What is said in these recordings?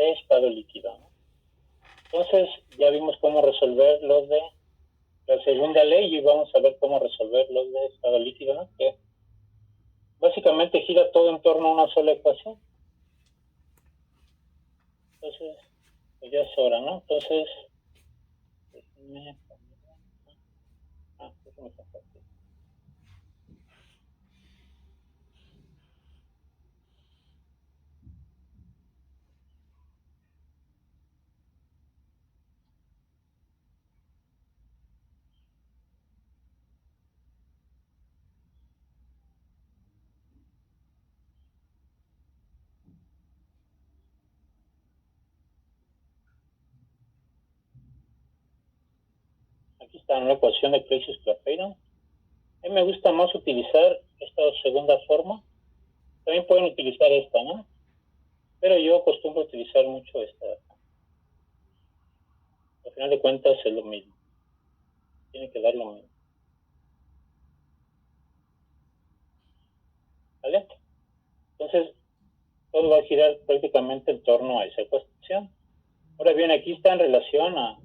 de estado líquido, ¿no? Entonces ya vimos cómo resolver los de la segunda ley y vamos a ver cómo resolver los de estado líquido, ¿no? Que básicamente gira todo en torno a una sola ecuación. Entonces, pues ya es hora, ¿no? Entonces, déjenme compartir. Aquí está una ecuación de Clapeyron. A mí me gusta más utilizar esta segunda forma. También pueden utilizar esta, ¿no? Pero yo acostumbro a utilizar mucho esta. Al final de cuentas es lo mismo. Tiene que dar lo mismo. ¿Vale? Entonces, todo va a girar prácticamente en torno a esa ecuación. Ahora bien, aquí está en relación a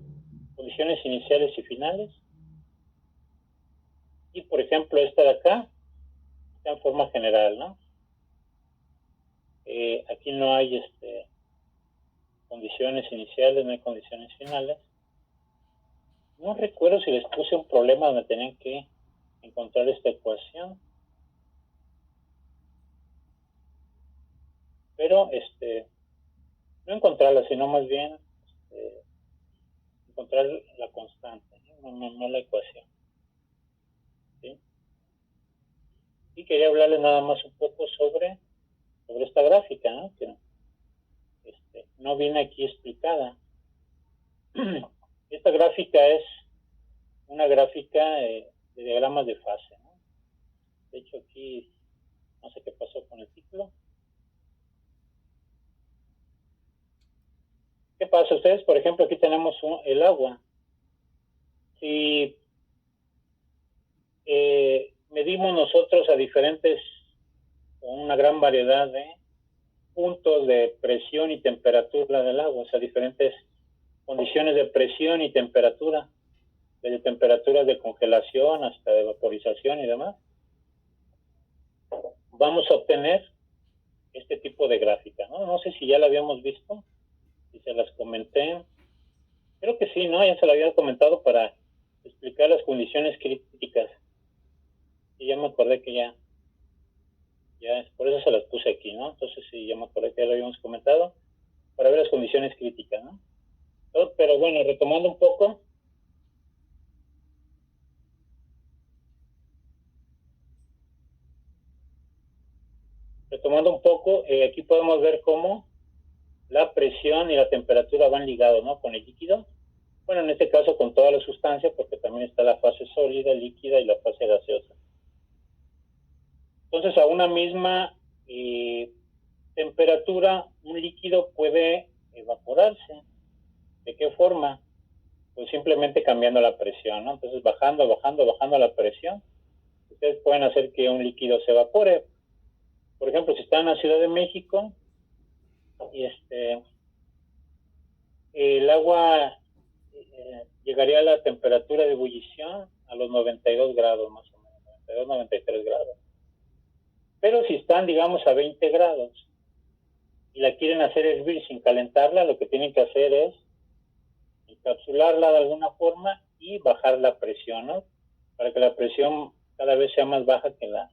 condiciones iniciales y finales. Y, por ejemplo, esta de acá está en forma general, ¿no? Aquí no hay condiciones iniciales, no hay condiciones finales. No recuerdo si les puse un problema donde tenían que encontrar esta ecuación. Pero, no encontrarla, sino más bien encontrar la constante, no la ecuación. ¿Sí? Y quería hablarles nada más un poco sobre esta gráfica, ¿no? Que no viene aquí explicada. Esta gráfica es una gráfica de diagramas de fase, ¿no? De hecho, aquí no sé qué pasó con el título. ¿Qué pasa? Ustedes, por ejemplo, aquí tenemos el agua. Si medimos nosotros a diferentes, una gran variedad de puntos de presión y temperatura del agua, o sea, diferentes condiciones de presión y temperatura, desde temperaturas de congelación hasta de vaporización y demás, vamos a obtener este tipo de gráfica, ¿no? No sé si ya la habíamos visto, si se las comenté, creo que sí, ¿no? Ya se la había comentado para explicar las condiciones críticas, y ya me acordé que ya por eso se las puse aquí, ¿no? Entonces sí, ya me acordé que ya lo habíamos comentado, para ver las condiciones críticas, ¿no? Pero bueno, retomando un poco, aquí podemos ver cómo la presión y la temperatura van ligados, ¿no? Con el líquido. Bueno, en este caso con toda la sustancia, porque también está la fase sólida, líquida y la fase gaseosa. Entonces, a una misma temperatura, un líquido puede evaporarse. ¿De qué forma? Pues simplemente cambiando la presión, ¿no? Entonces, bajando la presión, ustedes pueden hacer que un líquido se evapore. Por ejemplo, si están en la Ciudad de México y el agua llegaría a la temperatura de ebullición a los 92 grados más o menos, 92, 93 grados. Pero si están, digamos, a 20 grados y la quieren hacer hervir sin calentarla, lo que tienen que hacer es encapsularla de alguna forma y bajar la presión, ¿no? Para que la presión cada vez sea más baja que la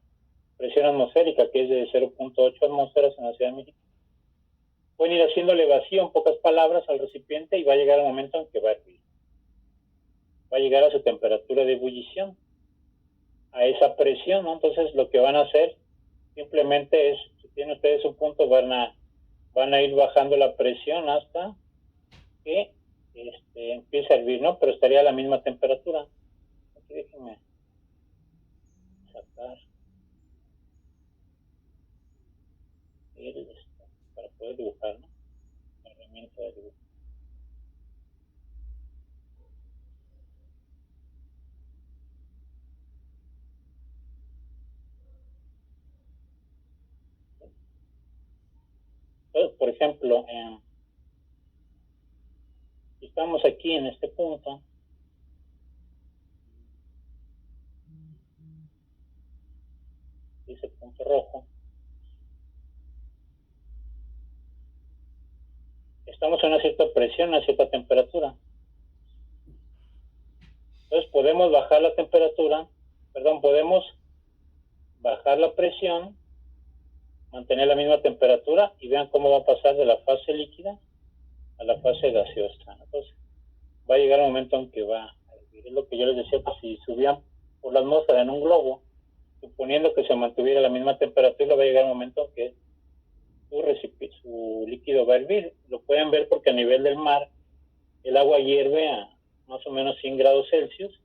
presión atmosférica, que es de 0.8 atmósferas en la Ciudad de México. Pueden ir haciéndole vacío, en pocas palabras, al recipiente y va a llegar el momento en que va a hervir. Va a llegar a su temperatura de ebullición, a esa presión, ¿no? Entonces lo que van a hacer simplemente es, si tienen ustedes un punto, van a ir bajando la presión hasta que empiece a hervir, ¿no? Pero estaría a la misma temperatura. Aquí déjenme sacar para poder dibujar, ¿no? La herramienta de dibujo. Entonces, por ejemplo, estamos aquí en este punto, ese punto rojo, estamos a una cierta presión, a cierta temperatura. Entonces podemos bajar la temperatura, podemos bajar la presión, mantener la misma temperatura y vean cómo va a pasar de la fase líquida a la fase gaseosa. Entonces va a llegar un momento en que va a hervir. Es lo que yo les decía, que si subían por la atmósfera en un globo, suponiendo que se mantuviera la misma temperatura, va a llegar un momento en que su líquido va a hervir. Lo pueden ver porque a nivel del mar el agua hierve a más o menos 100 grados Celsius.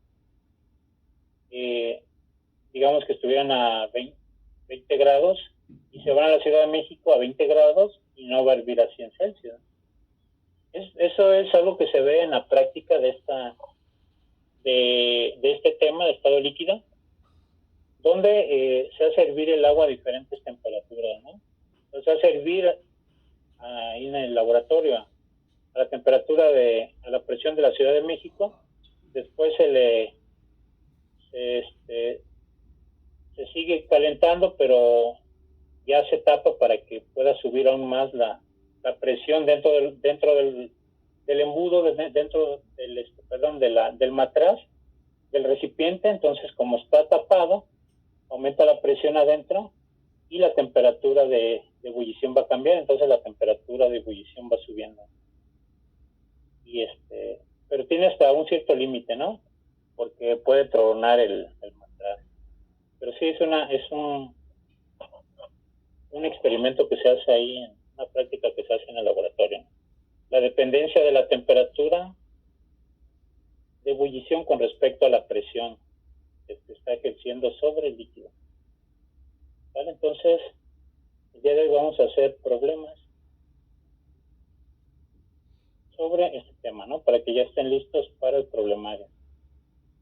Digamos que estuvieran a 20 grados y se van a la Ciudad de México a 20 grados y no va a hervir a 100 Celsius. Eso es algo que se ve en la práctica de este tema de estado líquido, donde se hace hervir el agua a diferentes temperaturas, ¿no? Se hace hervir ahí en el laboratorio a la temperatura a la presión de la Ciudad de México. Después se sigue calentando, pero ya se tapa para que pueda subir aún más la presión dentro del embudo, dentro del matraz, del recipiente. Entonces, como está tapado, aumenta la presión adentro y la temperatura de ebullición va a cambiar. Entonces la temperatura de ebullición va subiendo. Pero tiene hasta un cierto límite, ¿no? Porque puede tronar el matraz. Pero sí es un experimento que se hace ahí, una práctica que se hace en el laboratorio. La dependencia de la temperatura de ebullición con respecto a la presión que se está ejerciendo sobre el líquido. ¿Vale? Entonces, el día de hoy vamos a hacer problemas sobre este tema, ¿no? Para que ya estén listos para el problemario.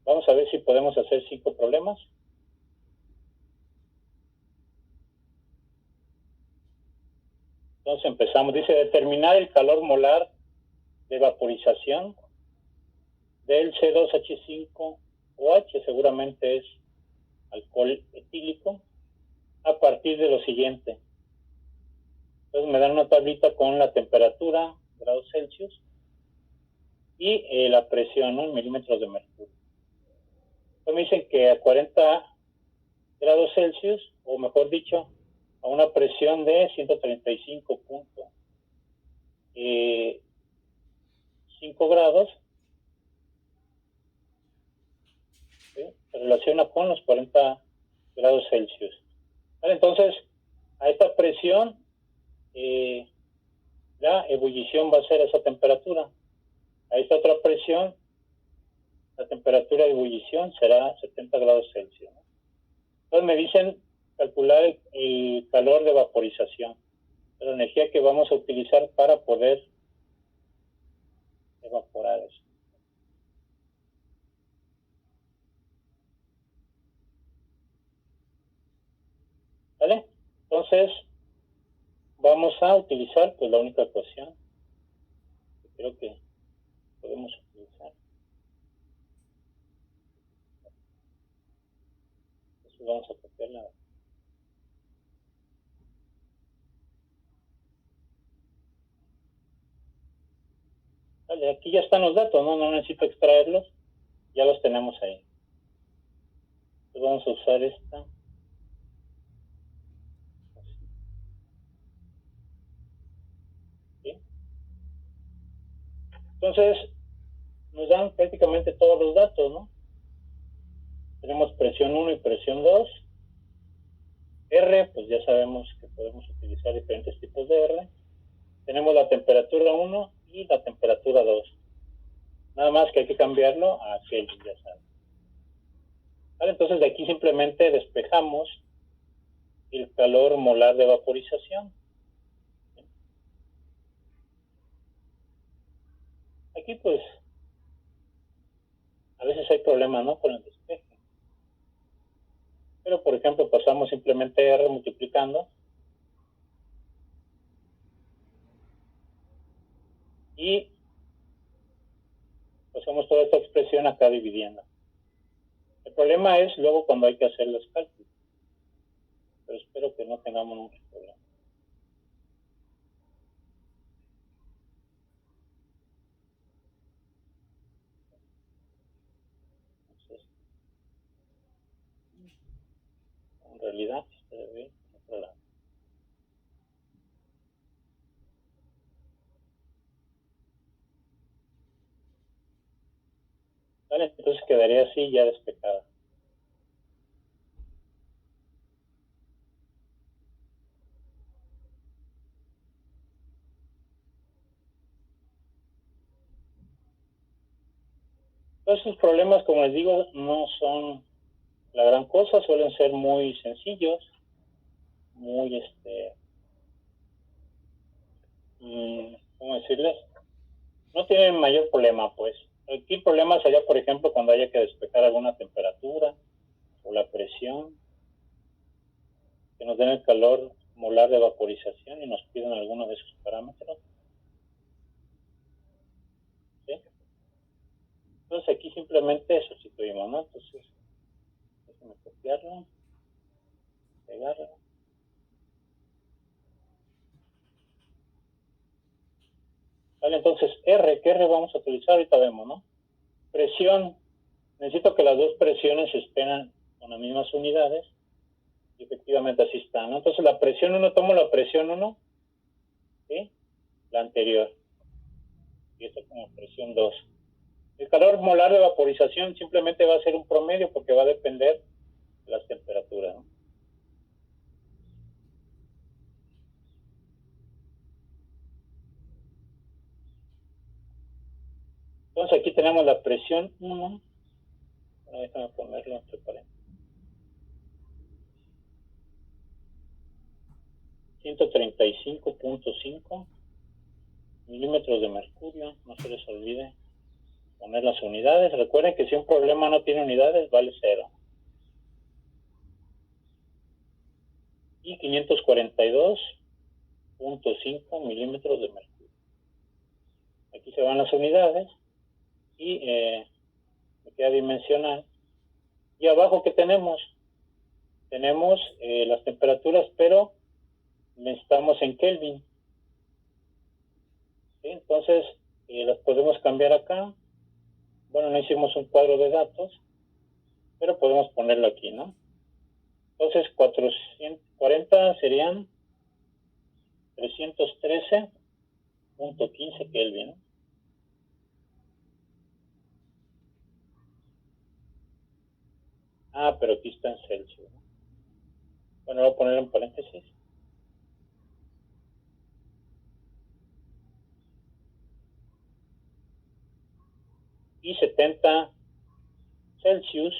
Vamos a ver si podemos hacer 5 problemas. Entonces empezamos. Dice, determinar el calor molar de vaporización del C2H5OH, seguramente es alcohol etílico, a partir de lo siguiente. Entonces me dan una tablita con la temperatura, grados Celsius, y la presión, ¿no? En milímetros de mercurio. Entonces me dicen que a 40 grados Celsius, o mejor dicho, a una presión de 135.5 grados, ¿sí? Se relaciona con los 40 grados Celsius. ¿Vale? Entonces, a esta presión, la ebullición va a ser a esa temperatura. A esta otra presión, la temperatura de ebullición será 70 grados Celsius, ¿no? Entonces me dicen calcular el calor de vaporización, la energía que vamos a utilizar para poder evaporar eso. ¿Vale? Entonces, vamos a utilizar pues la única ecuación que creo que podemos utilizar. Entonces vamos a copiarla. Vale, aquí ya están los datos, no necesito extraerlos, ya los tenemos ahí. Entonces vamos a usar esta. ¿Sí? Entonces, nos dan prácticamente todos los datos, ¿no? Tenemos presión 1 y presión 2. R, pues ya sabemos que podemos utilizar diferentes tipos de R. Tenemos la temperatura 1 y la temperatura 2. Nada más que hay que cambiarlo a Kelvin, ya saben. ¿Vale? Entonces de aquí simplemente despejamos el calor molar de vaporización. Aquí pues a veces hay problemas, ¿no? Con el despeje. Pero por ejemplo pasamos simplemente R multiplicando y hacemos toda esta expresión acá dividiendo. El problema es luego cuando hay que hacer los cálculos. Pero espero que no tengamos muchos problemas. Entonces, en realidad, se debe ir a otro lado. Vale, entonces quedaría así ya despejada. Todos esos problemas, como les digo, no son la gran cosa, suelen ser muy sencillos, muy, ¿cómo decirles? No tienen mayor problema, pues. Aquí el problema sería, por ejemplo, cuando haya que despejar alguna temperatura o la presión, que nos den el calor molar de vaporización y nos piden alguno de esos parámetros. ¿Sí? Entonces aquí simplemente sustituimos, ¿no? Entonces, déjenme copiarlo, pegarlo. Vale, entonces R, ¿qué R vamos a utilizar? Ahorita vemos, ¿no? Presión, necesito que las dos presiones estén con las mismas unidades, y efectivamente así está, ¿no? Entonces la presión 1, tomo la presión 1, ¿sí? La anterior, y esta como presión 2. El calor molar de vaporización simplemente va a ser un promedio porque va a depender de las temperaturas, ¿no? Entonces aquí tenemos la presión 1, déjame ponerlo entre paréntesis. 135.5 milímetros de mercurio, no se les olvide poner las unidades. Recuerden que si un problema no tiene unidades, vale 0. Y 542.5 milímetros de mercurio. Aquí se van las unidades y me queda dimensional. Y abajo, ¿qué tenemos? Tenemos las temperaturas, pero necesitamos en Kelvin. ¿Sí? Entonces, las podemos cambiar acá. Bueno, no hicimos un cuadro de datos, pero podemos ponerlo aquí, ¿no? Entonces, 440 serían 313.15 Kelvin. Ah, pero aquí está en Celsius. Bueno, voy a poner en paréntesis. Y 70 Celsius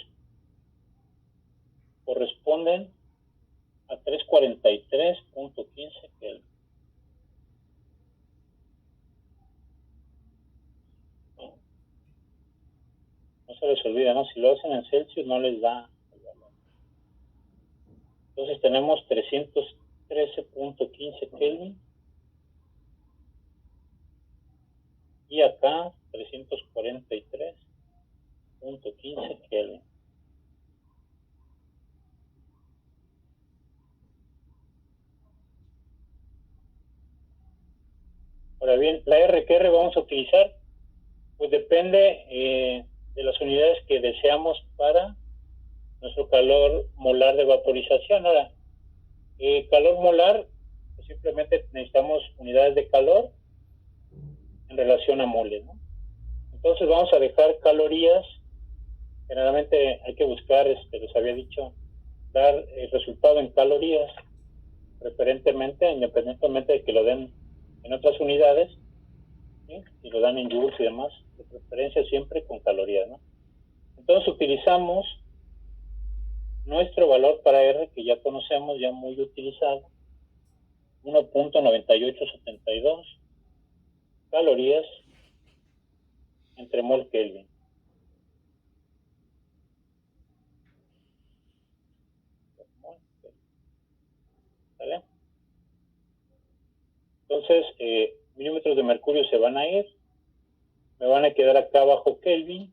corresponden a 343.15 Kelvin. No se les olvida, ¿no? Si lo hacen en Celsius no les da el valor. Entonces tenemos 313.15 Kelvin. Y acá 343.15 Kelvin. Ahora bien, la R que R vamos a utilizar, pues depende de las unidades que deseamos para nuestro calor molar de vaporización. Ahora, calor molar, pues simplemente necesitamos unidades de calor en relación a moles, ¿no? Entonces vamos a dejar calorías. Generalmente hay que buscar, les había dicho, dar el resultado en calorías, preferentemente, independientemente de que lo den en otras unidades, ¿sí? Si lo dan en joules y demás, de preferencia siempre con calorías, ¿no? Entonces utilizamos nuestro valor para R, que ya conocemos, ya muy utilizado, 1.9872 calorías entre mol Kelvin. ¿Vale? Entonces, milímetros de mercurio se van a ir me van a quedar acá abajo Kelvin,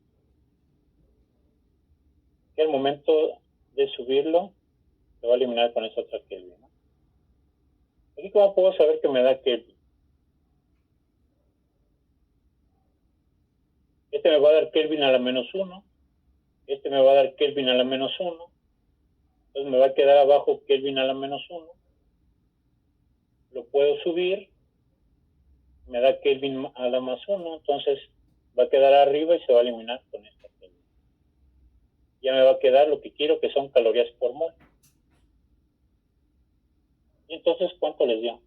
que al momento de subirlo se va a eliminar con esa otra Kelvin, ¿no? Aquí cómo puedo saber que me da Kelvin. Este me va a dar Kelvin a la -1, este me va a dar Kelvin a la -1, entonces me va a quedar abajo Kelvin a la -1, lo puedo subir, me da Kelvin a la +1, entonces va a quedar arriba y se va a eliminar con esta Kelvin. Ya me va a quedar lo que quiero, que son calorías por mol. Y entonces, ¿cuánto les dio?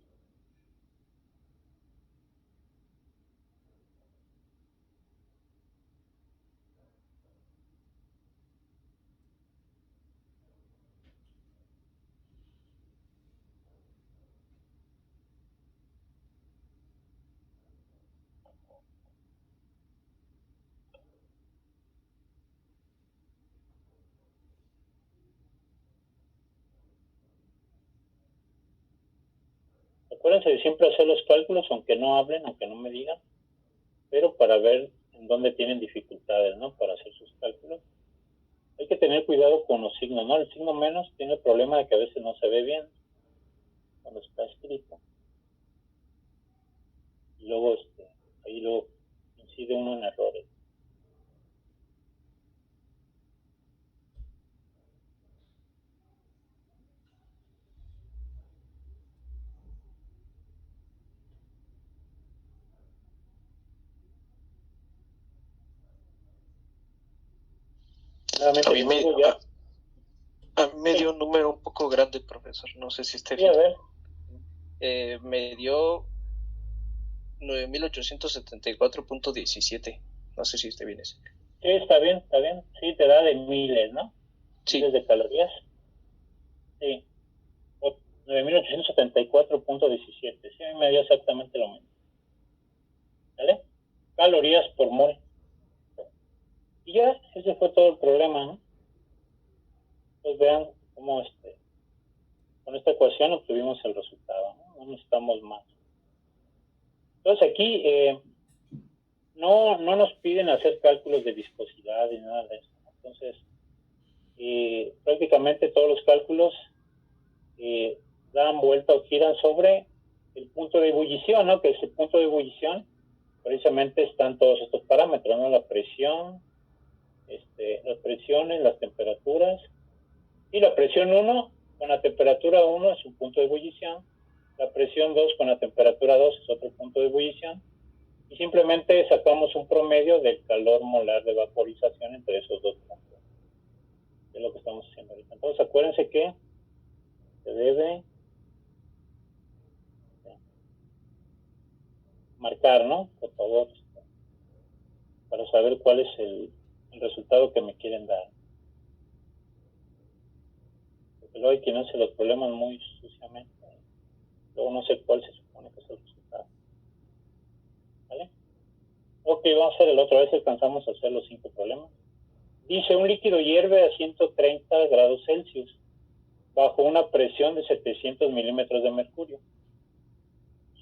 Acuérdense de siempre hacer los cálculos, aunque no hablen, aunque no me digan, pero para ver en dónde tienen dificultades, ¿no? Para hacer sus cálculos. Hay que tener cuidado con los signos, ¿no? El signo menos tiene el problema de que a veces no se ve bien cuando está escrito. Y luego, ahí luego incide uno en errores. A mí me dio un número un poco grande, profesor. No sé si esté bien. Sí, a ver. Me dio 9874.17. No sé si esté bien ese. Sí, está bien, está bien. Sí, te da de miles, ¿no? Sí. Miles de calorías. Sí. 9874.17. Sí, a mí me dio exactamente lo mismo. ¿Vale? Calorías por mol. Y ya, ese fue todo el problema, ¿no? Pues vean cómo con esta ecuación obtuvimos el resultado, ¿no? No necesitamos más. Entonces aquí no nos piden hacer cálculos de viscosidad y nada de eso. Entonces, prácticamente todos los cálculos dan vuelta o giran sobre el punto de ebullición, ¿no? Que es el punto de ebullición, precisamente están todos estos parámetros, ¿no? La presión, las presiones, las temperaturas, y la presión 1 con la temperatura 1 es un punto de ebullición, la presión 2 con la temperatura 2 es otro punto de ebullición, y simplemente sacamos un promedio del calor molar de vaporización entre esos dos puntos. Es lo que estamos haciendo ahorita. Entonces acuérdense que se debe marcar, ¿no? Por favor, para saber cuál es el resultado que me quieren dar. Porque luego hay quien hace los problemas muy suciamente. Luego no sé cuál se supone que es el resultado. ¿Vale? Ok, vamos a hacer el otro. A ver si alcanzamos a hacer los 5 problemas. Dice, un líquido hierve a 130 grados Celsius bajo una presión de 700 milímetros de mercurio.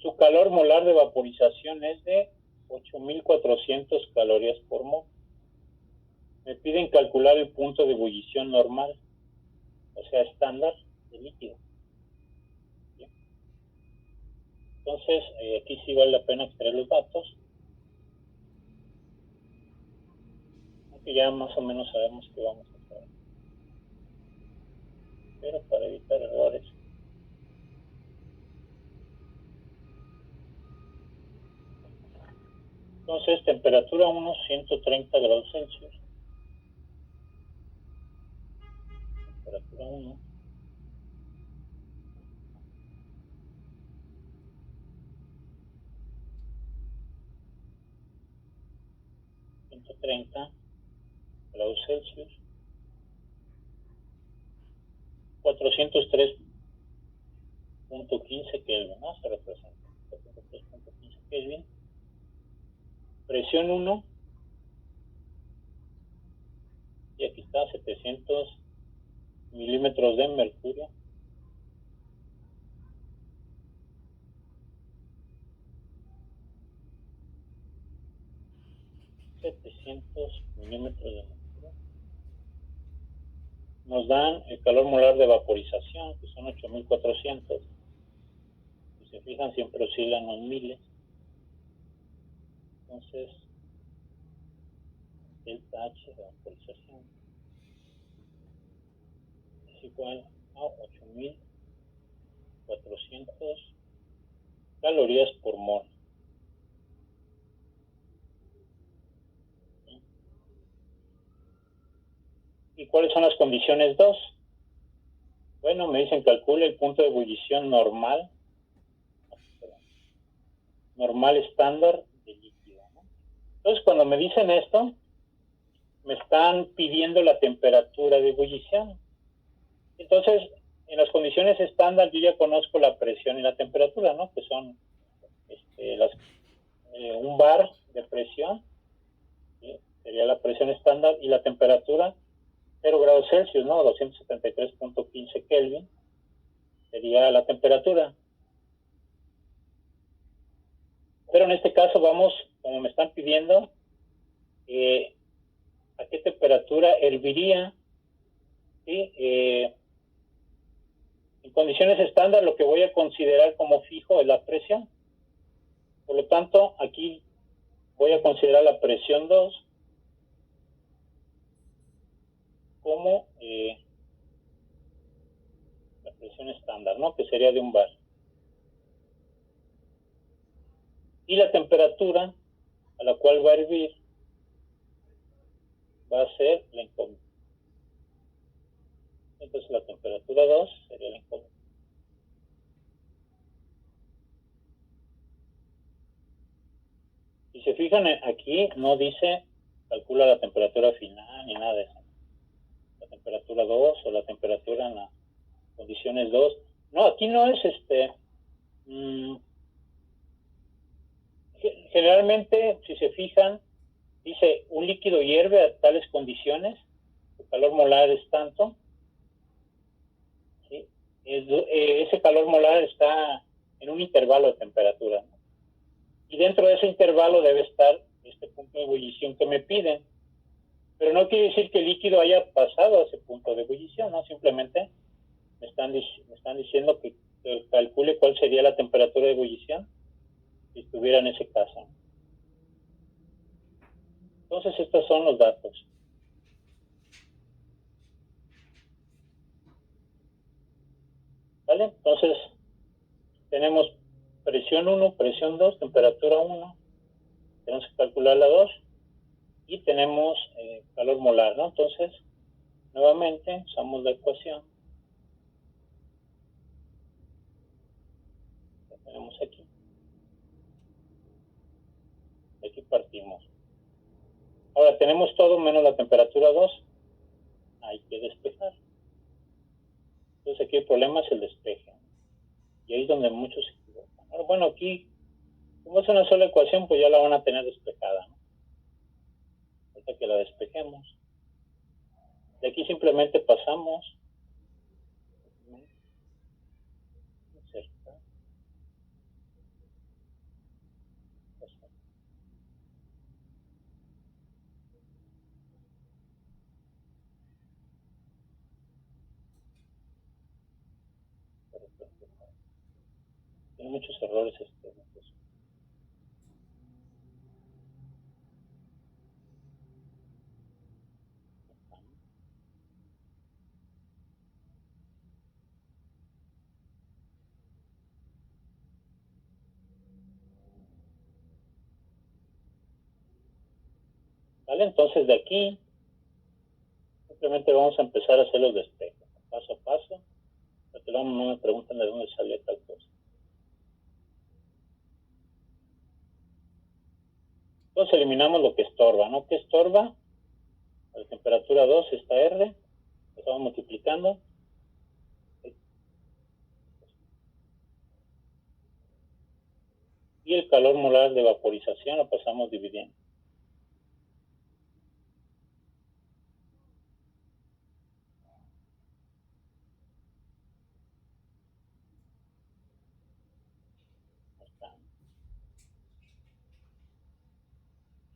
Su calor molar de vaporización es de 8.400 calorías por mol. Me piden calcular el punto de ebullición normal, o sea, estándar del líquido. ¿Bien? Entonces, aquí sí vale la pena extraer los datos. Aunque ya más o menos sabemos qué vamos a hacer. Pero para evitar errores. Entonces, temperatura 1, 130 grados Celsius. Temperatura 1. .30 grados Celsius, 403.15 Kelvin, ¿no? Se representa 403.15 Kelvin. Presión 1, y aquí está 700 milímetros de mercurio. 700 milímetros de mercurio. Nos dan el calor molar de vaporización, que son 8400. Si se fijan, siempre oscilan los miles. Entonces, delta H de vaporización es igual a 8400 calorías por mol. ¿Y cuáles son las condiciones 2? Bueno, me dicen calcule el punto de ebullición normal estándar de líquido, ¿no? Entonces, cuando me dicen esto, me están pidiendo la temperatura de ebullición. Entonces, en las condiciones estándar yo ya conozco la presión y la temperatura, ¿no? Que son un bar de presión, ¿sí? Sería la presión estándar, y la temperatura 0 grados Celsius, ¿no? 273.15 Kelvin sería la temperatura. Pero en este caso vamos, como me están pidiendo, a qué temperatura herviría, ¿sí? En condiciones estándar lo que voy a considerar como fijo es la presión. Por lo tanto, aquí voy a considerar la presión 2 como la presión estándar, ¿no? Que sería de un bar. Y la temperatura a la cual va a hervir va a ser la incógnita. Entonces la temperatura 2 sería la incógnita. Si se fijan aquí, no dice calcula la temperatura final ni nada de eso. La temperatura 2 o la temperatura en las condiciones 2. No, aquí no es generalmente, si se fijan, dice un líquido hierve a tales condiciones, su calor molar es tanto, ¿sí? Ese calor molar está en un intervalo de temperatura, ¿no? Y dentro de ese intervalo debe estar este punto de ebullición que me piden. Pero no quiere decir que el líquido haya pasado a ese punto de ebullición, ¿no? Simplemente me están diciendo que calcule cuál sería la temperatura de ebullición si estuviera en ese caso. Entonces estos son los datos. ¿Vale? Entonces tenemos presión 1, presión 2, temperatura 1, tenemos que calcular la 2 y tenemos calor molar, ¿no? Entonces, nuevamente usamos la ecuación que tenemos aquí. De aquí partimos. Ahora tenemos todo menos la temperatura 2. Hay que despejar. Entonces aquí el problema es el despeje. Y ahí es donde muchos se equivocan. Ahora, bueno, aquí, como es una sola ecuación, pues ya la van a tener despejada, ¿no? Hasta que la despejemos. De aquí simplemente pasamos. Tiene muchos errores ¿Vale? Entonces de aquí simplemente vamos a empezar a hacer los despejos, paso a paso, para que luego no me pregunten de dónde salió tal cosa. Entonces eliminamos lo que estorba, ¿no? ¿Qué estorba? A la temperatura 2 está R, estamos multiplicando. Y el calor molar de vaporización lo pasamos dividiendo.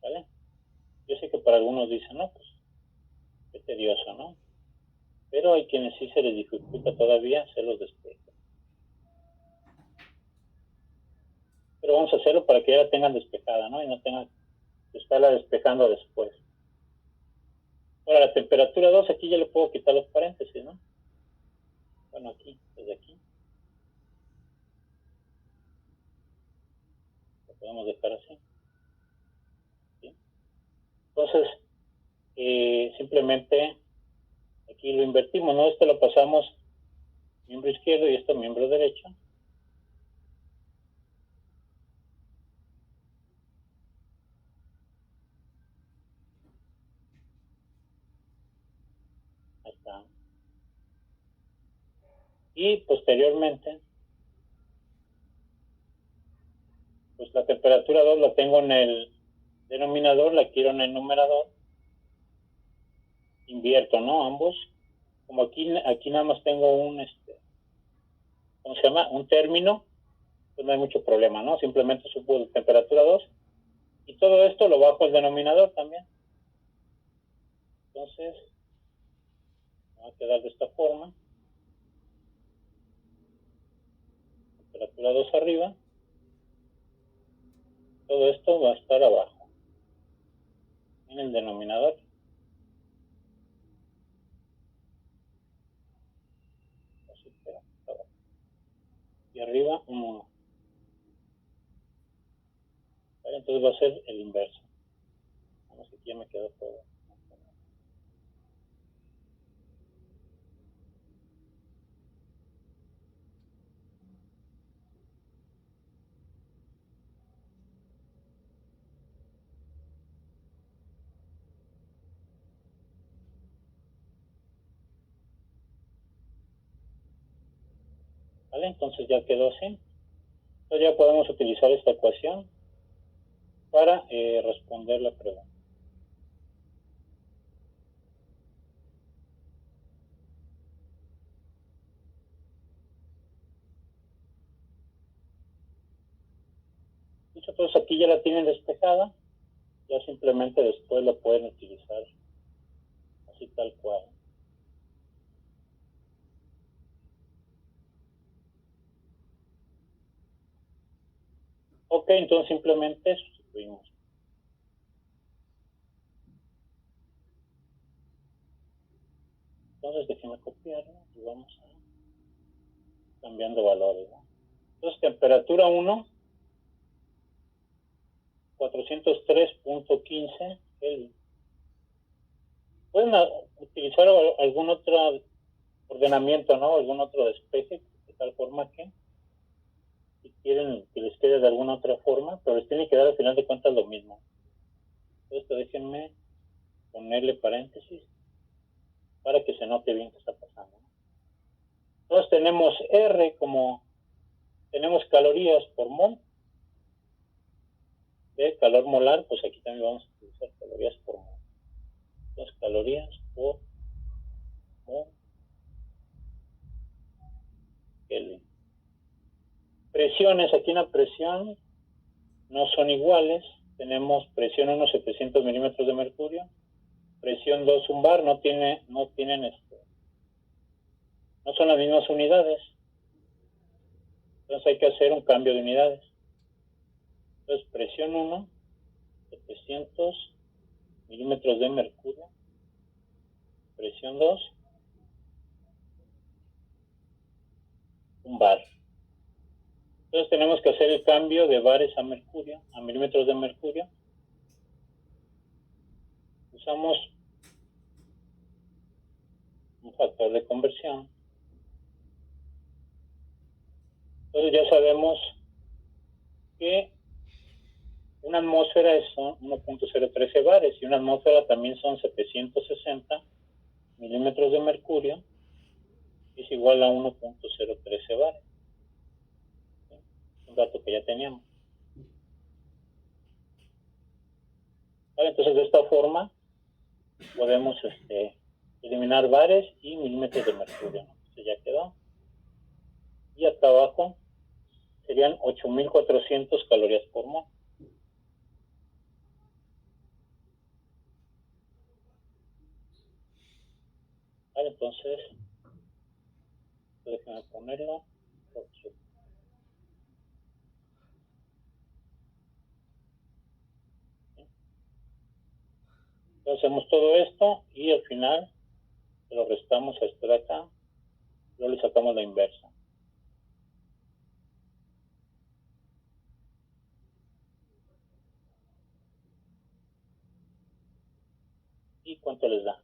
¿Vale? para algunos dicen, no, pues, qué tedioso, ¿no? Pero hay quienes sí se les dificulta todavía hacer los despejes. Pero vamos a hacerlo para que ya la tengan despejada, ¿no? Y no tengan que estarla despejando después. Ahora, la temperatura 2, aquí ya le puedo quitar los paréntesis, ¿no? Bueno, aquí, desde aquí. Lo podemos dejar así. ¿Sí? Entonces, simplemente aquí lo invertimos, ¿no? Esto lo pasamos miembro izquierdo y esto miembro derecho. Ahí está. Y posteriormente, pues la temperatura 2 la tengo en el denominador, la quiero en el numerador. Invierto, ¿no? Ambos. Como aquí nada más tengo un, ¿cómo se llama? Un término, pues no hay mucho problema, ¿no? Simplemente subo temperatura 2 y todo esto lo bajo al denominador también. Entonces, va a quedar de esta forma. Temperatura 2 arriba. Todo esto va a estar abajo, en el denominador. Así queda, abajo. Y arriba un 1. ¿Vale? Entonces va a ser el inverso. Vamos, aquí ya me quedó todo. ¿Vale? Entonces ya quedó así. Entonces ya podemos utilizar esta ecuación para responder la pregunta. Entonces aquí ya la tienen despejada, ya simplemente después la pueden utilizar así tal cual. Ok, entonces simplemente sustituimos. Entonces déjenme copiarlo y vamos a cambiando valores, ¿no? Entonces temperatura 1, 403.15 Kelvin. Pueden utilizar algún otro ordenamiento, ¿no? Algún otro despeje, de tal forma que si quieren que les quede de alguna otra forma, pero les tiene que dar al final de cuentas lo mismo. Entonces déjenme ponerle paréntesis para que se note bien qué está pasando. Entonces tenemos R como tenemos calorías por mol. De calor molar, pues aquí también vamos a utilizar calorías por mol. Entonces calorías por mol Kelvin. Presiones, aquí en la presión no son iguales. Tenemos presión 1, 700 milímetros de mercurio. Presión 2, un bar, no tienen no son las mismas unidades. Entonces hay que hacer un cambio de unidades. Entonces presión 1, 700 milímetros de mercurio. Presión 2, un bar. Entonces tenemos que hacer el cambio de bares a mercurio, a milímetros de mercurio. Usamos un factor de conversión. Entonces ya sabemos que una atmósfera son 1.013 bares y una atmósfera también son 760 milímetros de mercurio, es igual a 1.013 bares. Un dato que ya teníamos. Vale, entonces de esta forma podemos eliminar bares y milímetros de mercurio, ¿no? Entonces ya quedó. Y acá abajo serían 8.400 calorías por mol. Vale, entonces, déjenme ponerlo. Entonces hacemos todo esto y al final lo restamos a esto de acá, luego le sacamos la inversa. ¿Y cuánto les da?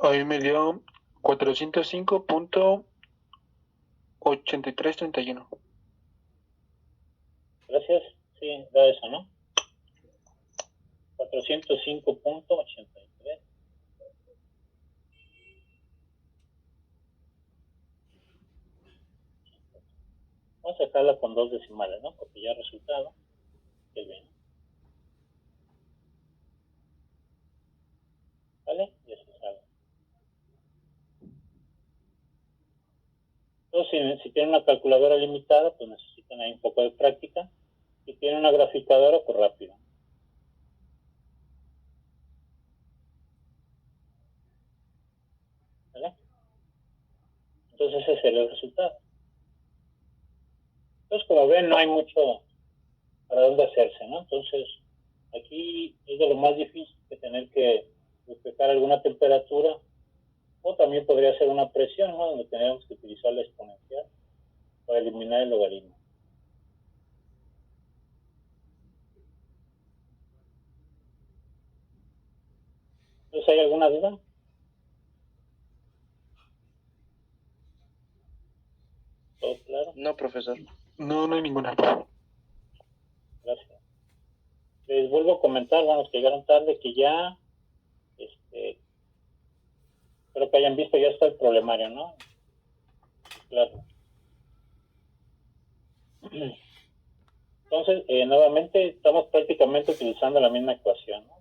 Ahí me dio 405.8331. Gracias. Sí, da eso, ¿no? 405.83. Vamos a dejarla con 2 decimales, ¿no? Porque ya el resultado es bien. ¿Vale? Y eso sale. Entonces, si tienen una calculadora limitada, pues necesitan ahí un poco de práctica. Si tienen una graficadora, pues rápido. ¿Vale? Entonces ese sería el resultado. Entonces, como ven, no hay mucho para dónde hacerse, ¿no? Entonces, aquí es de lo más difícil que tener que despejar alguna temperatura, o también podría ser una presión, ¿no? Donde tenemos que utilizar la exponencial para eliminar el logaritmo. Entonces, ¿hay alguna duda? ¿Todo claro? No, profesor. No, no hay ninguna. Gracias. Les vuelvo a comentar, bueno, los que llegaron tarde, que ya, espero que hayan visto, ya está el problemario, ¿no? Claro. Entonces, nuevamente, estamos prácticamente utilizando la misma ecuación, ¿no?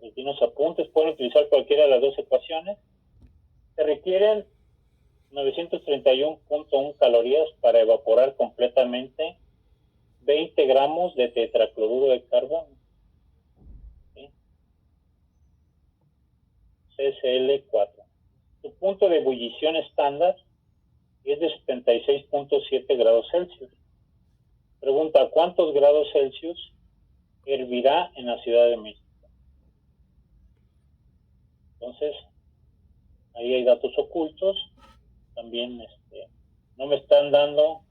Aquí unos apuntes, pueden utilizar cualquiera de las dos ecuaciones. Se requieren 931.1 calorías para evaporar completamente 20 gramos de tetracloruro de carbono. ¿Sí? CCl4. Su punto de ebullición estándar es de 76.7 grados Celsius. Pregunta, ¿cuántos grados Celsius hervirá en la Ciudad de México? Entonces, ahí hay datos ocultos. También no me están dando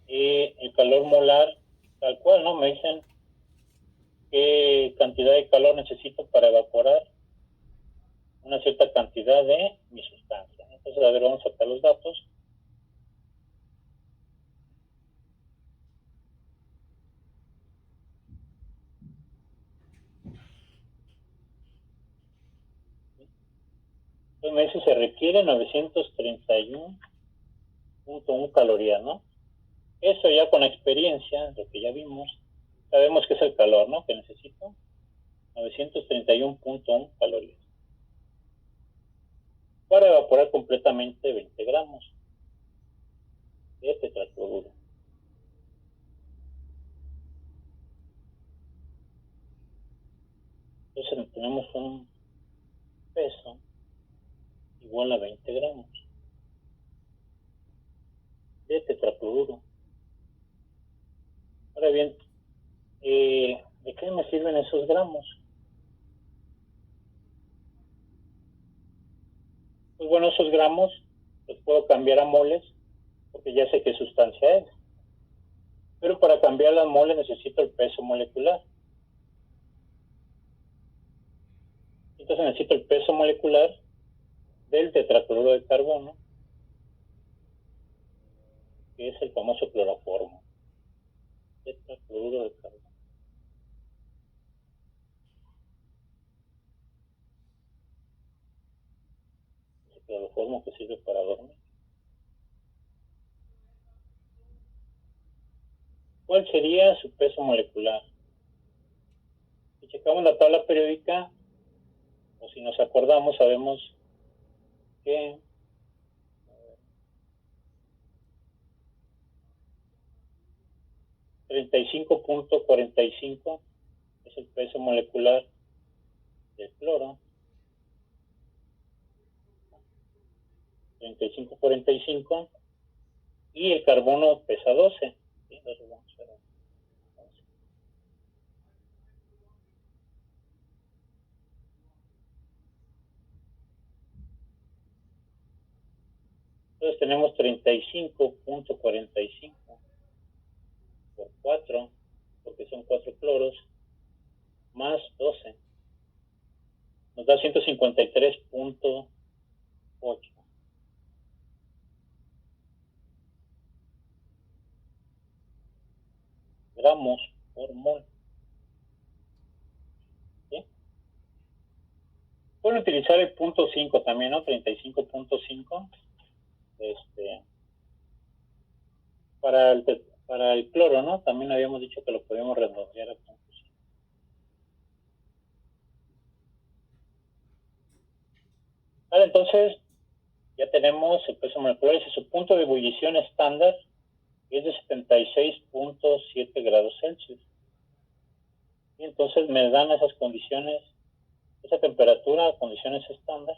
el calor molar tal cual, ¿no? Me dicen qué cantidad de calor necesito para evaporar una cierta cantidad de mi sustancia. Entonces, a ver, vamos a sacar los datos. Entonces me dice se requiere 931.1 calorías, ¿no? Eso ya con experiencia, lo que ya vimos, sabemos que es el calor, ¿no? Que necesito 931.1 calorías para evaporar completamente 20 gramos de tetracloruro. Entonces tenemos un peso igual a 20 gramos de tetracloruro. Ahora bien, ¿de qué me sirven esos gramos? Pues bueno, esos gramos los puedo cambiar a moles porque ya sé qué sustancia es. Pero para cambiar las moles necesito el peso molecular. Entonces necesito el peso molecular del tetracloruro de carbono, que es el famoso cloroformo. Tetracloruro de carbono. El cloroformo que sirve para dormir. ¿Cuál sería su peso molecular? Si checamos la tabla periódica, o si nos acordamos, sabemos que 35.45 es el peso molecular del cloro, 3545, y el carbono pesa 12. ¿Sí? Entonces vamos a ver. Entonces tenemos 35.45 por 4, porque son 4 cloros, más 12. Nos da 153.8. gramos por mol. ¿Sí? Pueden utilizar el punto 5 también, ¿no? 35.5. Para el cloro, ¿no? También habíamos dicho que lo podíamos redondear a punto 5. Vale, entonces ya tenemos el peso molecular y su punto de ebullición estándar es de 76.7 grados Celsius. Y entonces me dan esas condiciones, esa temperatura, condiciones estándar.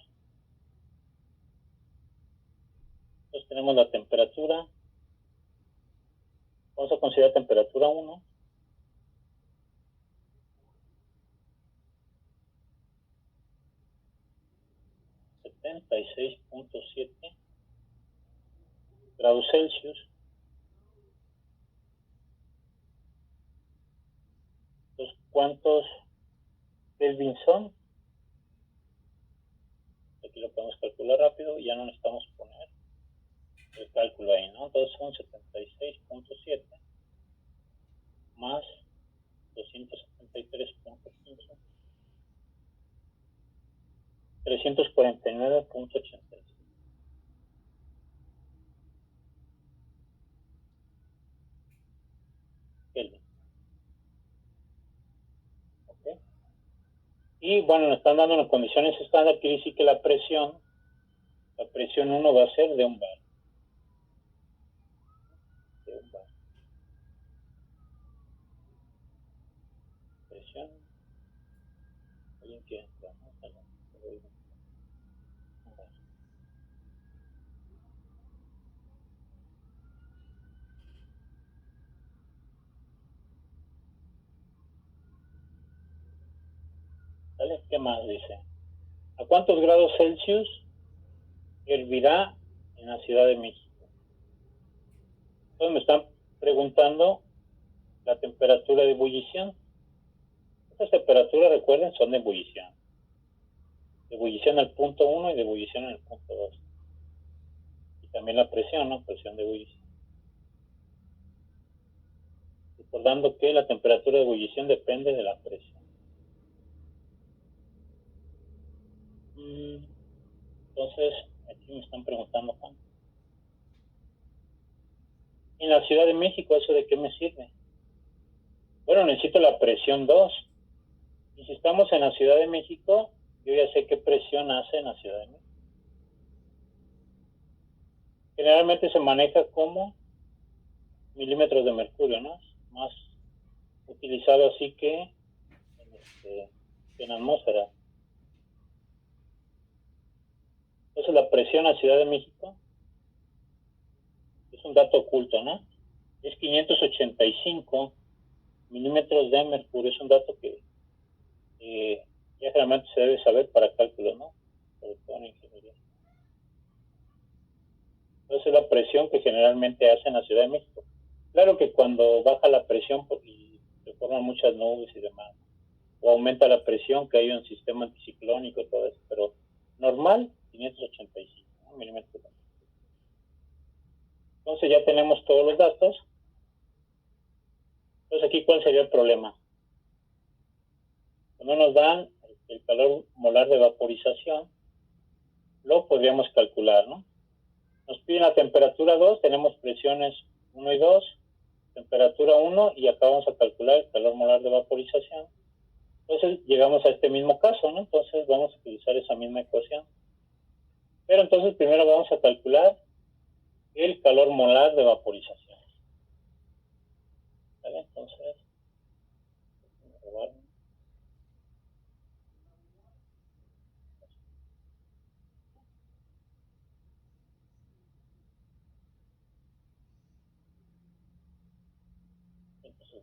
Entonces tenemos la temperatura. Vamos a considerar temperatura 1. .7 grados Celsius. Entonces, ¿cuántos Kelvin son? Aquí lo podemos calcular rápido y ya no necesitamos poner el cálculo ahí, ¿no? Entonces son 76.7 más 273.15, 349.86. Kelvin. ¿Okay? Y bueno, nos están dando las condiciones estándar, quiere decir que la presión 1 va a ser de 1 bar. De 1 bar. Presión. ¿Alguien quiere entrar? ¿No? ¿Vale? ¿Qué más dice? ¿A cuántos grados Celsius hervirá en la Ciudad de México? Entonces me están preguntando la temperatura de ebullición. Estas temperaturas, recuerden, son de ebullición. De ebullición al punto 1 y de ebullición al punto 2. Y también la presión, ¿no? Presión de ebullición. Recordando que la temperatura de ebullición depende de la presión. Entonces, aquí me están preguntando cuánto. En la Ciudad de México, ¿eso de qué me sirve? Bueno, necesito la presión 2. Y si estamos en la Ciudad de México, yo ya sé qué presión hace en la Ciudad de México. Generalmente se maneja como milímetros de mercurio, ¿no? Más utilizado así que en atmósfera. Entonces la presión en la Ciudad de México es un dato oculto, ¿no? Es 585 milímetros de mercurio. Es un dato que ya generalmente se debe saber para cálculos, ¿no? Sobre todo en ingeniería. Entonces es la presión que generalmente hace en la Ciudad de México. Claro que cuando baja la presión y se forman muchas nubes y demás, o aumenta la presión, que hay un sistema anticiclónico y todo eso, pero normal, 585, ¿no? milímetros. Entonces ya tenemos todos los datos. Entonces aquí, ¿cuál sería el problema? Cuando nos dan el calor molar de vaporización, lo podríamos calcular, ¿no? Nos piden la temperatura 2, tenemos presiones 1 y 2, temperatura 1, y acá vamos a calcular el calor molar de vaporización. Entonces llegamos a este mismo caso, ¿no? Entonces vamos a utilizar esa misma ecuación. Pero entonces primero vamos a calcular el calor molar de vaporización. ¿Vale? Entonces, Entonces,